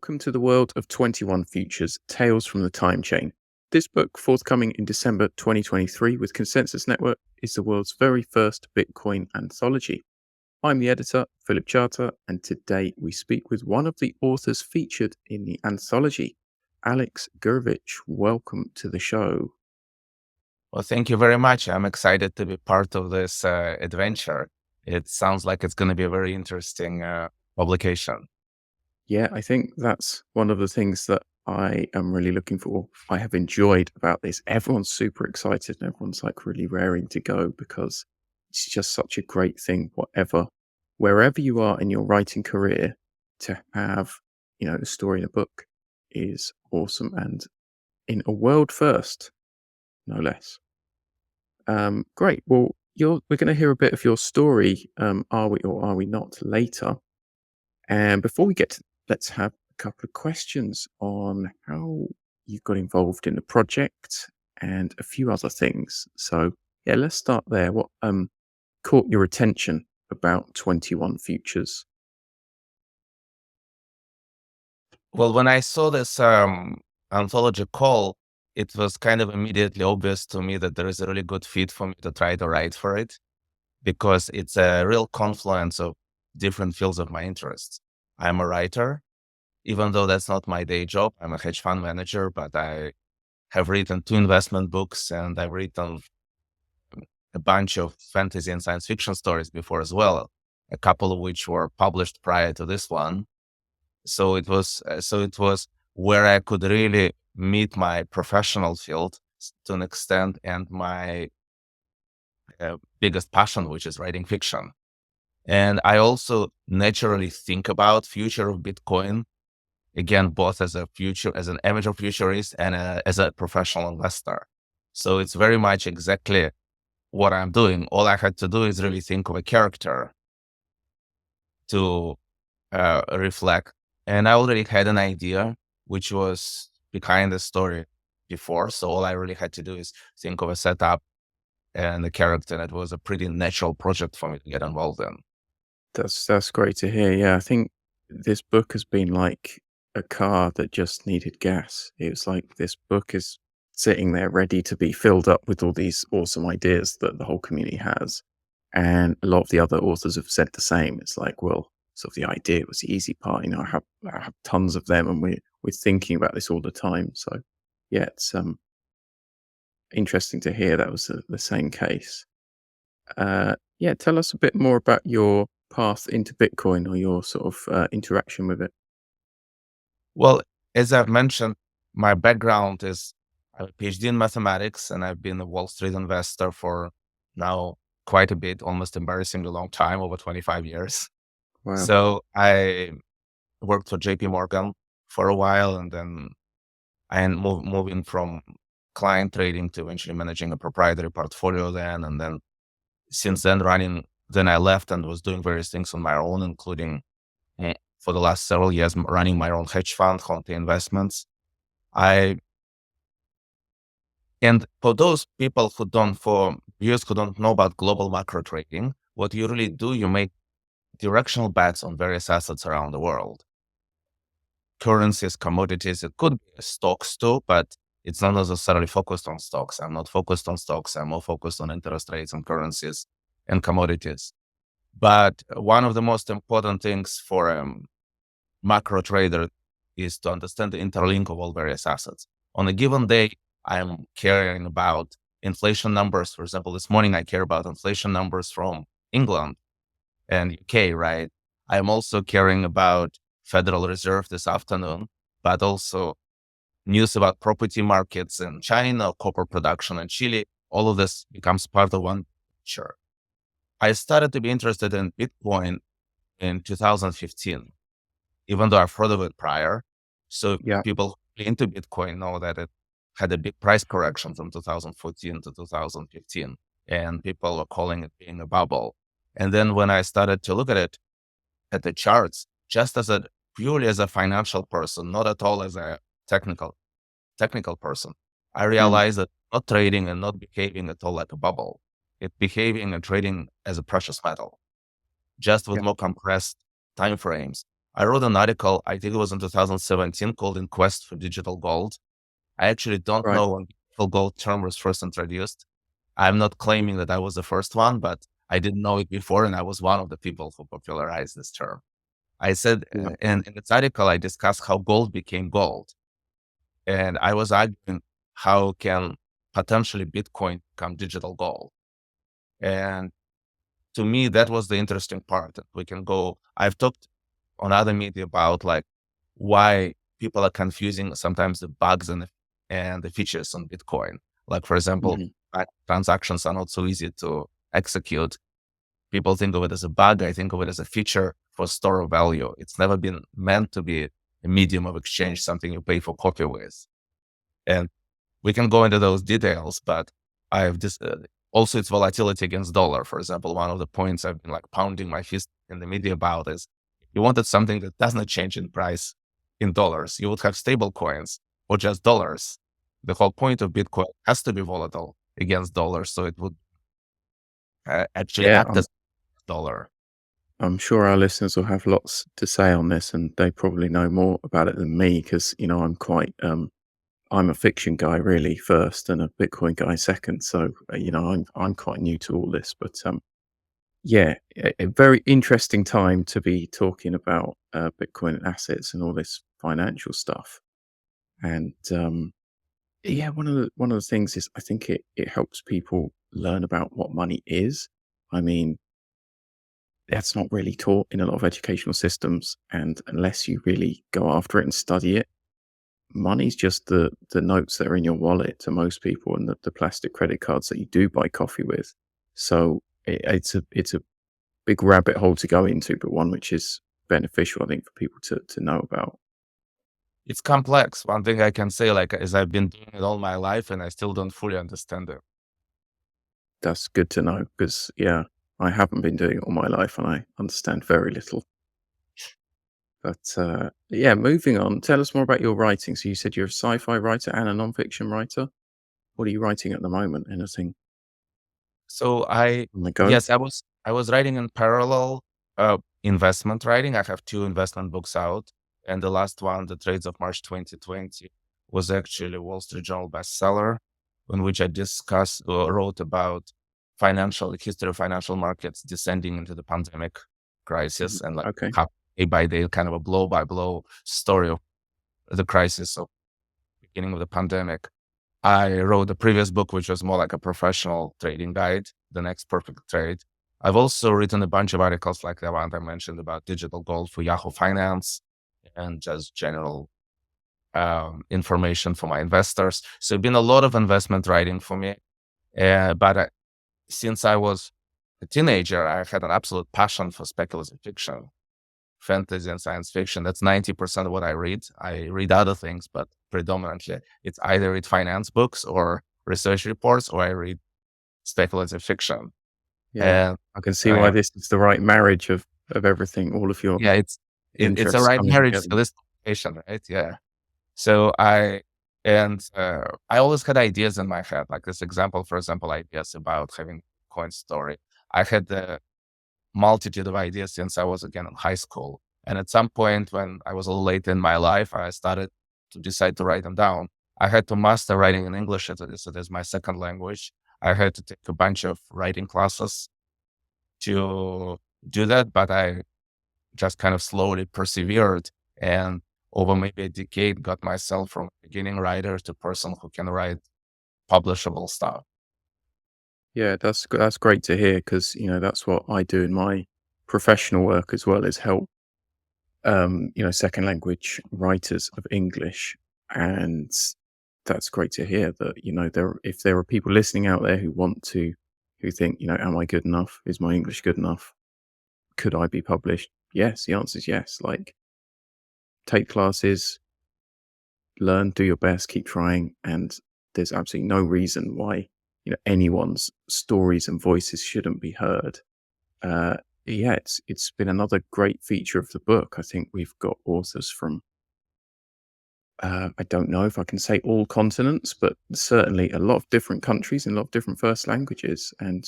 Welcome to the world of 21 Futures, Tales from the Timechain. This book, forthcoming in December 2023 with Consensus Network, is the world's very first Bitcoin anthology. I'm the editor, Philip Charter, and today we speak with one of the authors featured in the anthology, Alex Gurevich. Welcome to the show. Well, thank you very much. I'm excited to be part of this adventure. It sounds like it's going to be a very interesting publication. Yeah, I think that's one of the things that I am really looking for. I have enjoyed about this. Everyone's super excited and everyone's like really raring to go because it's just such a great thing, wherever you are in your writing career, to have, a story in a book is awesome and in a world first, no less. Great. Well, we're going to hear a bit of your story, are we or are we not, later. And before we get to, let's have a couple of questions on how you got involved in the project and a few other things. So yeah, let's start there. What caught your attention about 21 Futures? Well, when I saw this anthology call, it was kind of immediately obvious to me that there is a really good fit for me to try to write for it because it's a real confluence of different fields of my interests. I'm a writer, even though that's not my day job. I'm a hedge fund manager, but I have written 2 investment books and I've written a bunch of fantasy and science fiction stories before as well, a couple of which were published prior to this one. So it was where I could really meet my professional field to an extent and my biggest passion, which is writing fiction. And I also naturally think about future of Bitcoin, again, both as an amateur futurist and as a professional investor. So it's very much exactly what I'm doing. All I had to do is really think of a character to reflect. And I already had an idea, which was behind the story before. So all I really had to do is think of a setup and the character. And it was a pretty natural project for me to get involved in. That's great to hear. Yeah, I think this book has been like a car that just needed gas. It was like this book is sitting there ready to be filled up with all these awesome ideas that the whole community has. And a lot of the other authors have said the same. It's like, well, sort of the idea was the easy part. I have tons of them, and we're thinking about this all the time. So, yeah, it's interesting to hear that was the same case. Yeah, tell us a bit more about your path into Bitcoin or your sort of interaction with it. Well, as I've mentioned, my background is I have a PhD in mathematics, and I've been a Wall Street investor for now quite a bit, almost embarrassingly long time, over 25 years. Wow. So I worked for JP Morgan for a while, and then I moving from client trading to eventually managing a proprietary portfolio and then since then then I left and was doing various things on my own, including for the last several years running my own hedge fund, HonTe Investments. And for those people for viewers who don't know about global macro trading, what you really do, you make directional bets on various assets around the world. Currencies, commodities, it could be stocks too, but it's not necessarily focused on stocks. I'm not focused on stocks. I'm more focused on interest rates and currencies and commodities. But one of the most important things for a macro trader is to understand the interlink of all various assets. On a given day, I'm caring about inflation numbers. For example, this morning, I care about inflation numbers from England and UK, right? I'm also caring about Federal Reserve this afternoon, but also news about property markets in China, copper production in Chile. All of this becomes part of one picture. I started to be interested in Bitcoin in 2015, even though I've heard of it prior. So Yeah. people into Bitcoin know that it had a big price correction from 2014 to 2015, and people were calling it being a bubble. And then when I started to look at it, at the charts, just purely as a financial person, not at all as a technical person, I realized that not trading and not behaving at all like a bubble. It's behaving and trading as a precious metal, just with Yeah. more compressed time frames. I wrote an article, I think it was in 2017, called In Quest for Digital Gold. I actually don't Right. know when digital gold term was first introduced. I'm not claiming that I was the first one, but I didn't know it before, and I was one of the people who popularized this term. I said, Yeah. in this article, I discussed how gold became gold. And I was arguing how can potentially Bitcoin become digital gold. And to me, that was the interesting part. We can go, I've talked on other media about like why people are confusing sometimes the bugs and the features on Bitcoin. Like, for example, Mhm. transactions are not so easy to execute. People think of it as a bug. I think of it as a feature for store of value. It's never been meant to be a medium of exchange, something you pay for coffee with. And we can go into those details, but I've just also its volatility against dollar. For example, one of the points I've been like pounding my fist in the media about is you wanted something that does not change in price in dollars. You would have stable coins or just dollars. The whole point of Bitcoin has to be volatile against dollars, so it would actually Yeah, act as dollar. I'm sure our listeners will have lots to say on this, and they probably know more about it than me because I'm quite I'm a fiction guy really first, and a Bitcoin guy second. So I'm quite new to all this, but yeah, a very interesting time to be talking about Bitcoin and assets and all this financial stuff. And yeah, one of the things is I think it helps people learn about what money is. I mean, that's not really taught in a lot of educational systems, and unless you really go after it and study it, money's just the notes that are in your wallet to most people, and the plastic credit cards that you do buy coffee with. So it's a big rabbit hole to go into, but one which is beneficial, I think, for people to know about. It's complex. One thing I can say, like, is I've been doing it all my life and I still don't fully understand it. That's good to know because yeah, I haven't been doing it all my life, and I understand very little. But yeah, moving on. Tell us more about your writing. So you said you're a sci-fi writer and a non-fiction writer. What are you writing at the moment? Anything So on the go? yes, I was writing in parallel, investment writing. I have two investment books out, and the last one, The Trades of March 2020, was actually a Wall Street Journal bestseller, in which I wrote about financial history of financial markets descending into the pandemic crisis, Mhm. and like Okay. how day by day, kind of a blow by blow story of the crisis of beginning of the pandemic. I wrote a previous book, which was more like a professional trading guide, The Next Perfect Trade. I've also written a bunch of articles like the one I mentioned about digital gold for Yahoo Finance and just general information for my investors. So it's been a lot of investment writing for me. But since I was a teenager, I had an absolute passion for speculative fiction, fantasy and science fiction. That's 90% of what I read. I read other things, but predominantly it's either read finance books or research reports, or I read speculative fiction. Yeah, And I can see why uh, this is the right marriage of everything, all of your yeah, it's a interests right coming marriage together. to this patient, right? Yeah. So I always had ideas in my head, like this example, for example, ideas about having coin story. I had the multitude of ideas since I was again in high school. And at some point when I was a little late in my life, I started to decide to write them down. I had to master writing in English as it is my second language. I had to take a bunch of writing classes to do that, but I just kind of slowly persevered and over maybe a decade got myself from beginning writer to person who can write publishable stuff. Yeah, that's great to hear because that's what I do in my professional work as well, is help second language writers of English, and that's great to hear that if there are people listening out there who think am I good enough? Is my English good enough? Could I be published? Yes, the answer is yes. Like, take classes, learn, do your best, keep trying, and there's absolutely no reason why anyone's stories and voices shouldn't be heard. Uh, yeah, it's been another great feature of the book. I think we've got authors from I don't know if I can say all continents, but certainly a lot of different countries and a lot of different first languages. And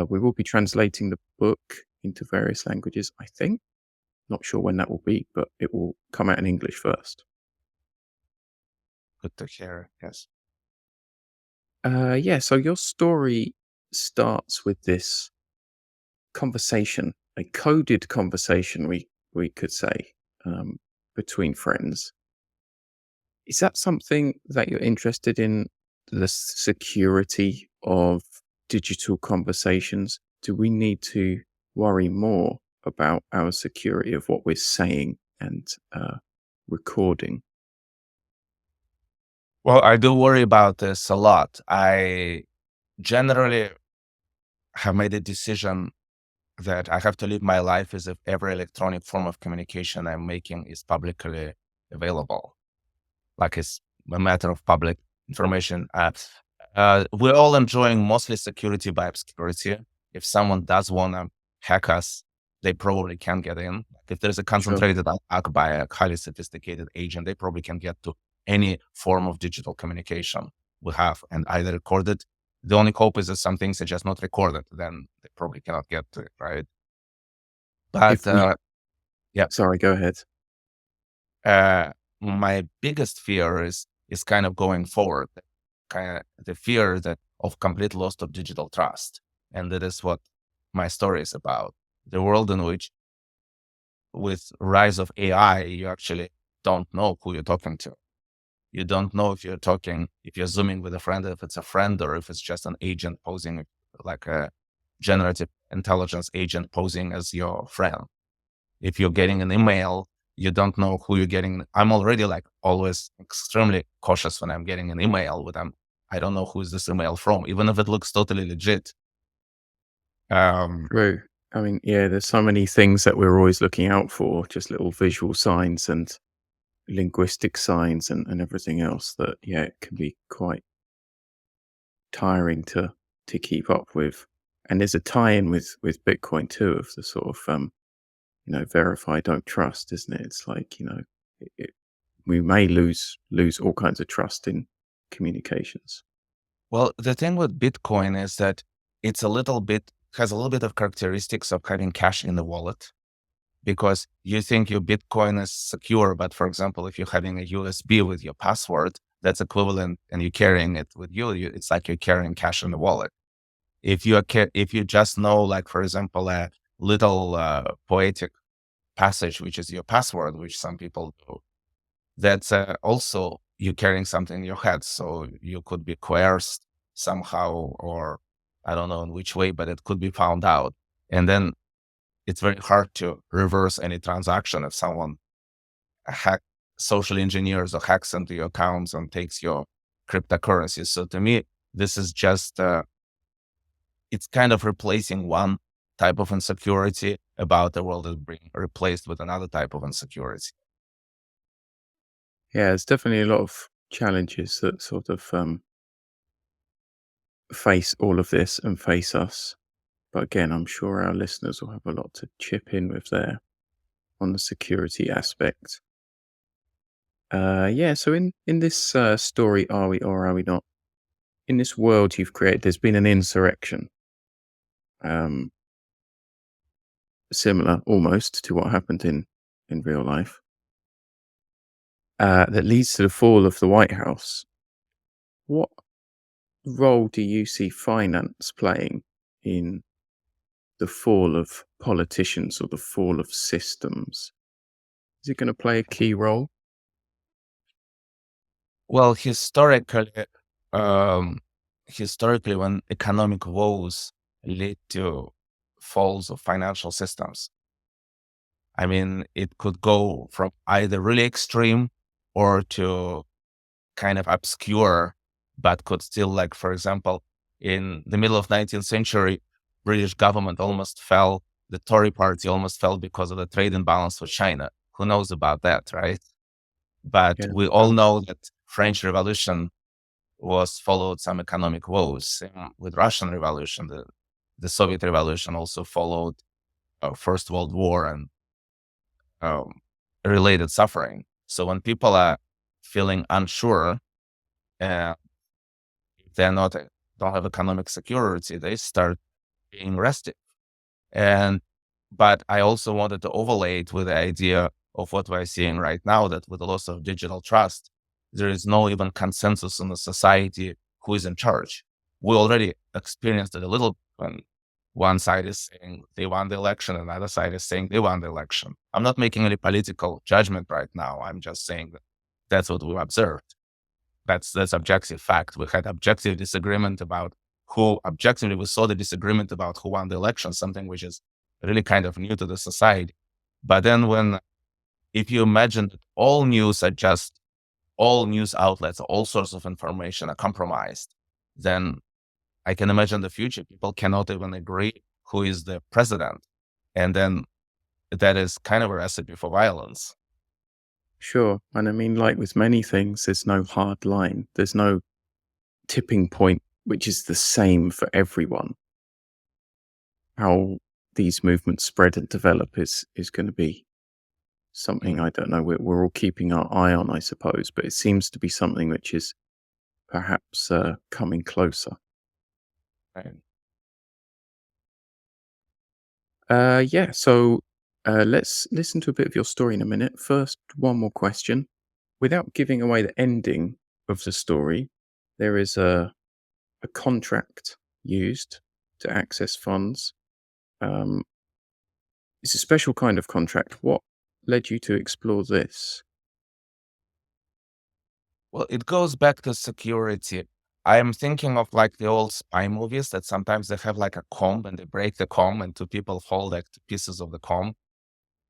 we will be translating the book into various languages, I think. Not sure when that will be, but it will come out in English first. Good to hear. Yes. Yeah, so your story starts with this conversation, a coded conversation, we could say, um, between friends. Is that something that you're interested in? The security of digital conversations? Do we need to worry more about our security of what we're saying and recording? Well, I do worry about this a lot. I generally have made a decision that I have to live my life as if every electronic form of communication I'm making is publicly available, like it's a matter of public information. We're all enjoying mostly security by obscurity. If someone does want to hack us, they probably can get in. If there's a Sure. concentrated attack by a highly sophisticated agent, they probably can get to any form of digital communication we have and either record it. The only hope is that some things are just not recorded, then they probably cannot get to it, right? But If we, yeah, sorry, go ahead. uh, my biggest fear is kind of going forward, kind of the fear that of complete loss of digital trust, and that is what my story is about. The world in which, with rise of AI, you actually don't know who you're talking to. You don't know if you're zooming with a friend, if it's a friend or if it's just an agent posing like a generative intelligence agent posing as your friend. If you're getting an email, you don't know who you're getting. I'm already like always extremely cautious when I'm getting an email with them. I don't know who is this email from, even if it looks totally legit. Um, True. I mean, yeah, there's so many things that we're always looking out for, just little visual signs and linguistic signs and everything else that, yeah, it can be quite tiring to keep up with. And there's a tie-in with Bitcoin too, of the sort of verify, don't trust, isn't it? It's like, we may lose all kinds of trust in communications. well, the thing with Bitcoin is that it's a little bit has a little bit of characteristics of having cash in the wallet because you think your Bitcoin is secure, but for example, if you're having a USB with your password, that's equivalent, and you're carrying it with it's like you're carrying cash in the wallet. If you just know, like for example, a little poetic passage, which is your password, which some people do, that's also you carrying something in your head. So you could be coerced somehow, or I don't know in which way, but it could be found out. And then it's very hard to reverse any transaction if someone hack social engineers or hacks into your accounts and takes your cryptocurrency. So to me, this is just it's kind of replacing one type of insecurity about the world is being replaced with another type of insecurity. Yeah, there's definitely a lot of challenges that sort of face all of this and face us. But again, I'm sure our listeners will have a lot to chip in with there on the security aspect. Yeah, so in this story, are we or are we not? In this world you've created, there's been an insurrection, um, similar almost to what happened in real life, that leads to the fall of the White House. What role do you see finance playing in the fall of politicians or the fall of systems? Is it going to play a key role? Well, um, historically, when economic woes lead to falls of financial systems, I mean, it could go from either really extreme or to kind of obscure, but could still, like, for example, in the middle of 19th century, British government almost fell. The Tory party almost fell because of the trade imbalance with China. Who knows about that, right? But Yeah, we all know that French Revolution was followed some economic woes. Same with Russian Revolution. The Soviet Revolution also followed First World War and um, related suffering. So when people are feeling unsure, uh, if they're not don't have economic security, they start being restive. And But I also wanted to overlay it with the idea of what we're seeing right now, that with the loss of digital trust, there is no even consensus in the society who is in charge. We already experienced it a little when one side is saying they won the election and the other side is saying they won the election. I'm not making any political judgment right now. I'm just saying that that's what we observed. That's objective fact. We had objective disagreement about who objectively we saw the disagreement about who won the election, something which is really kind of new to the society. But then if you imagine that all news outlets, all sorts of information are compromised, then I can imagine the future. People cannot even agree who is the president. And then that is kind of a recipe for violence. Sure. And I mean, like with many things, there's no hard line. There's no tipping point, which is the same for everyone. How these movements spread and develop is going to be something, I don't know, we're all keeping our eye on, I suppose, but it seems to be something which is perhaps coming closer. Right. Yeah, so let's listen to a bit of your story in a minute. First, one more question. Without giving away the ending of the story, there is a contract used to access funds. It's a special kind of contract. What led you to explore this? Well, it goes back to security. I am thinking of like the old spy movies that sometimes they have like a comb and they break the comb and two people hold like two pieces of the comb.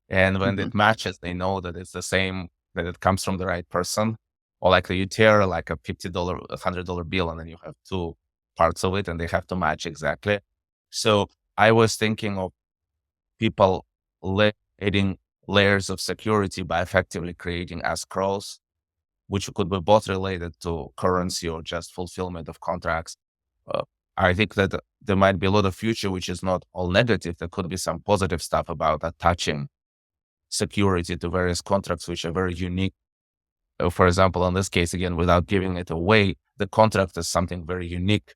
And when Hmm. it matches, they know that it's the same, that it comes from the right person. Or like you tear like a $50, $100 bill, and then you have two parts of it and they have to match exactly. So I was thinking of people adding layers of security by effectively creating escrows, which could be both related to currency or just fulfillment of contracts. Uh, I think that there might be a lot of future, which is not all negative. There could be some positive stuff about attaching security to various contracts, which are very unique. For example, in this case, again, without giving it away, the contract is something very unique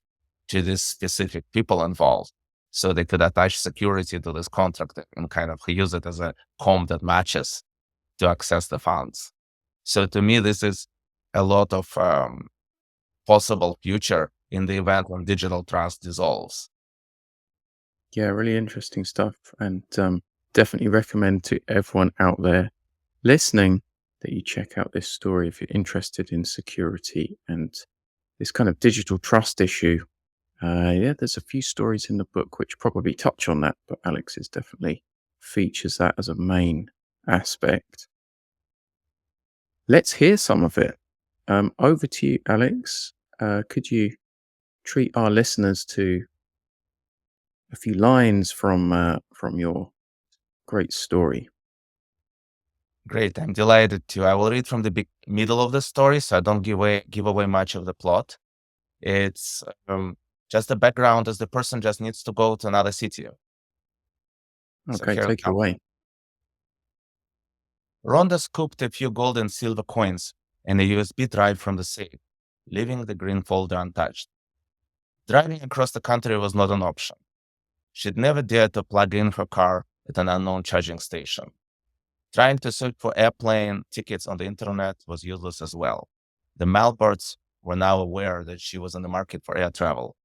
to this specific people involved. So they could attach security to this contract and kind of use it as a comb that matches to access the funds. So to me, this is a lot of possible future in the event when digital trust dissolves. Yeah, really interesting stuff. And definitely recommend to everyone out there listening that you check out this story if you're interested in security and this kind of digital trust issue. Yeah, there's a few stories in the book which probably touch on that, but Alex's definitely features that as a main aspect. Let's hear some of it. Over to you, Alex. Could you treat our listeners to a few lines from your great story? Great, I'm delighted to. I will read from the middle of the story, so I don't give away much of the plot. It's just the background as the person just needs to go to another city. So Okay, here it take it comes. away. Rhonda scooped a few gold and silver coins and a USB drive from the safe, leaving the green folder untouched. Driving across the country was not an option. She'd never dared to plug in her car at an unknown charging station. Trying to search for airplane tickets on the internet was useless as well. The Malberts were now aware that she was in the market for air travel.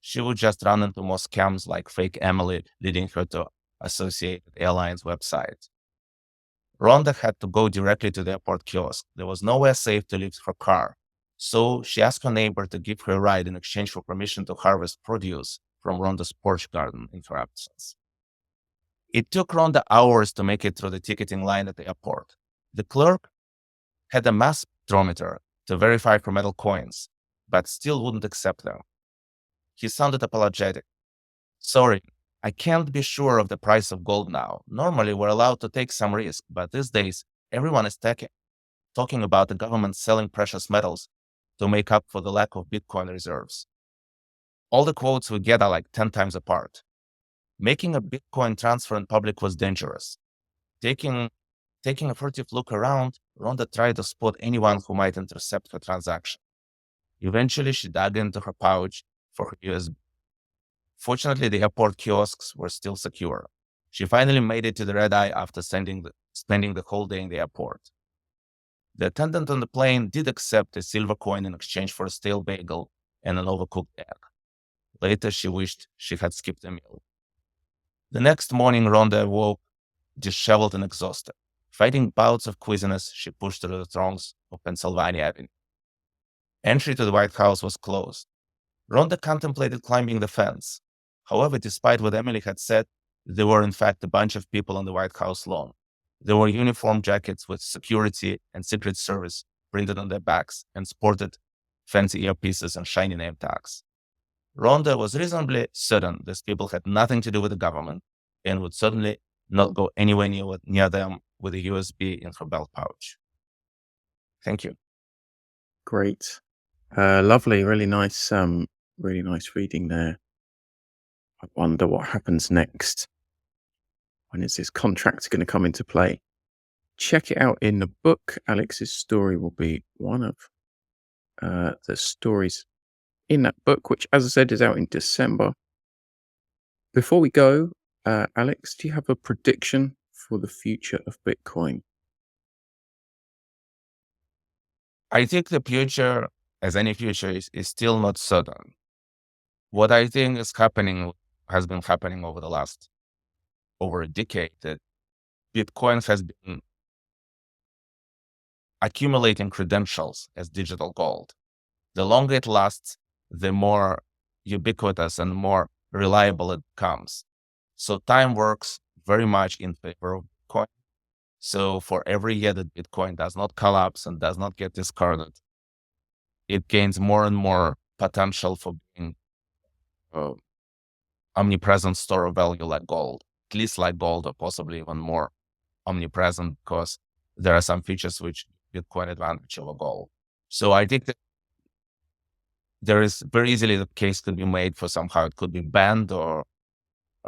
She would just run into more scams like fake Emily, leading her to Associated Airlines website. Rhonda had to go directly to the airport kiosk. There was nowhere safe to leave her car. So she asked her neighbor to give her a ride in exchange for permission to harvest produce from Rhonda's porch garden in her absence. It took Rhonda hours to make it through the ticketing line at the airport. The clerk had a mass spectrometer to verify her metal coins, but still wouldn't accept them. He sounded apologetic. Sorry, I can't be sure of the price of gold now. Normally, we're allowed to take some risk, but these days, everyone is talking about the government selling precious metals to make up for the lack of Bitcoin reserves. All the quotes we get are like 10 times apart. Making a Bitcoin transfer in public was dangerous. Taking a furtive look around, Rhonda tried to spot anyone who might intercept her transaction. Eventually, she dug into her pouch for her USB. Fortunately, the airport kiosks were still secure. She finally made it to the red eye after spending the whole day in the airport. The attendant on the plane did accept a silver coin in exchange for a stale bagel and an overcooked egg. Later, she wished she had skipped a meal. The next morning, Rhonda awoke disheveled and exhausted. Fighting bouts of queasiness, she pushed through the throngs of Pennsylvania Avenue. Entry to the White House was closed. Rhonda contemplated climbing the fence. However, despite what Emily had said, there were in fact a bunch of people on the White House lawn. There were uniform jackets with security and Secret Service printed on their backs and sported fancy earpieces and shiny name tags. Rhonda was reasonably certain these people had nothing to do with the government and would certainly not go anywhere near them with a USB in her belt pouch. Thank you. Great. Lovely. Really nice reading there. I wonder what happens next. When is this contract going to come into play? Check it out in the book. Alex's story will be one of the stories in that book, which, as I said, is out in December. Before we go, Alex, do you have a prediction for the future of Bitcoin? I think the future, as any future, is still not certain. What I think is happening has been happening over a decade, that Bitcoin has been accumulating credentials as digital gold. The longer it lasts, the more ubiquitous and more reliable it becomes. So time works very much in favor of Bitcoin. So for every year that Bitcoin does not collapse and does not get discarded, it gains more and more potential for being omnipresent store of value like gold, at least like gold, or possibly even more omnipresent, because there are some features which Bitcoin advantage over gold. So I think that there is very easily the case could be made for somehow it could be banned, or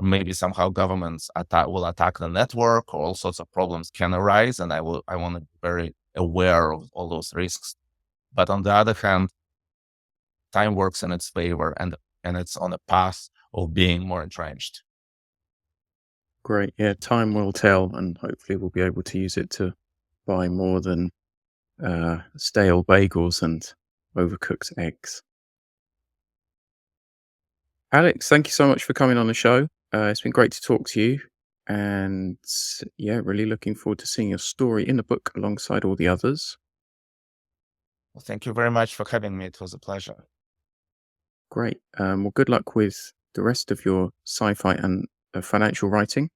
maybe somehow governments will attack the network, or all sorts of problems can arise. And I want to be very aware of all those risks. But on the other hand, time works in its favor, and it's on a path of being more entrenched. Great. Yeah, time will tell, and hopefully we'll be able to use it to buy more than stale bagels and overcooked eggs. Alex, thank you so much for coming on the show. It's been great to talk to you, and yeah, really looking forward to seeing your story in the book alongside all the others. Well, thank you very much for having me. It was a pleasure. Great. Well, good luck with the rest of your sci-fi and financial writing,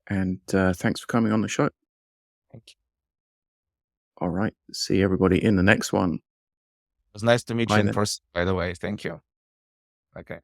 and thanks for coming on the show. Thank you. All right. See everybody in the next one. It was nice to meet Bye you in then. person, by the way. Thank you. Okay.